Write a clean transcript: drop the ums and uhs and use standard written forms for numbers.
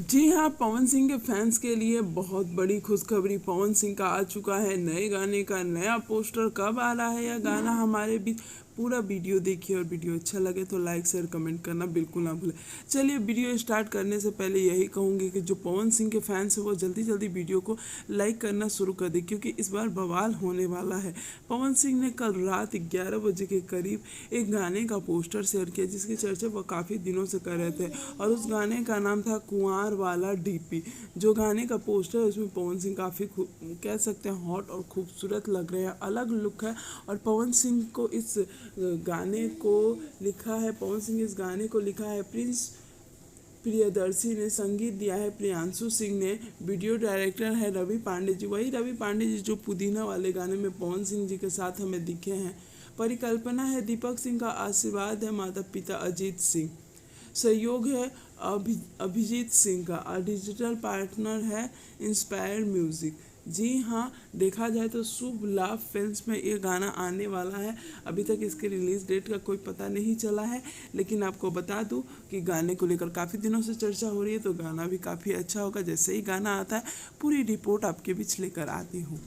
जी हाँ, पवन सिंह के फैंस के लिए बहुत बड़ी खुशखबरी। पवन सिंह का आ चुका है नए गाने का नया पोस्टर। कब आ रहा है यह गाना हमारे बीच, पूरा वीडियो देखिए और वीडियो अच्छा लगे तो लाइक शेयर कमेंट करना बिल्कुल ना भूलें। चलिए वीडियो स्टार्ट करने से पहले यही कहूँगी कि जो पवन सिंह के फैंस हैं वो जल्दी जल्दी वीडियो को लाइक करना शुरू कर दें, क्योंकि इस बार बवाल होने वाला है। पवन सिंह ने कल रात 11 बजे के करीब एक गाने का पोस्टर शेयर किया जिसकी चर्चा वो काफ़ी दिनों से कर रहे थे, और उस गाने का नाम था कुंवार वाला डीपी। जो गाने का पोस्टर है उसमें पवन सिंह काफ़ी कह सकते हैं हॉट और खूबसूरत लग रहे हैं, अलग लुक है। और पवन सिंह को इस गाने को लिखा है, पवन सिंह इस गाने को लिखा है प्रिंस प्रियदर्शी ने, संगीत दिया है प्रियांशु सिंह ने, वीडियो डायरेक्टर है रवि पांडे जी, वही रवि पांडे जी जो पुदीना वाले गाने में पवन सिंह जी के साथ हमें दिखे हैं। परिकल्पना है दीपक सिंह का, आशीर्वाद है माता पिता अजीत सिंह, सहयोग है अभिजीत सिंह का, और डिजिटल पार्टनर है इंस्पायर म्यूजिक। जी हाँ, देखा जाए तो शुभ लाभ फिल्म्स में ये गाना आने वाला है। अभी तक इसके रिलीज़ डेट का कोई पता नहीं चला है, लेकिन आपको बता दूं कि गाने को लेकर काफ़ी दिनों से चर्चा हो रही है, तो गाना भी काफ़ी अच्छा होगा। जैसे ही गाना आता है पूरी रिपोर्ट आपके बीच लेकर आती हूँ।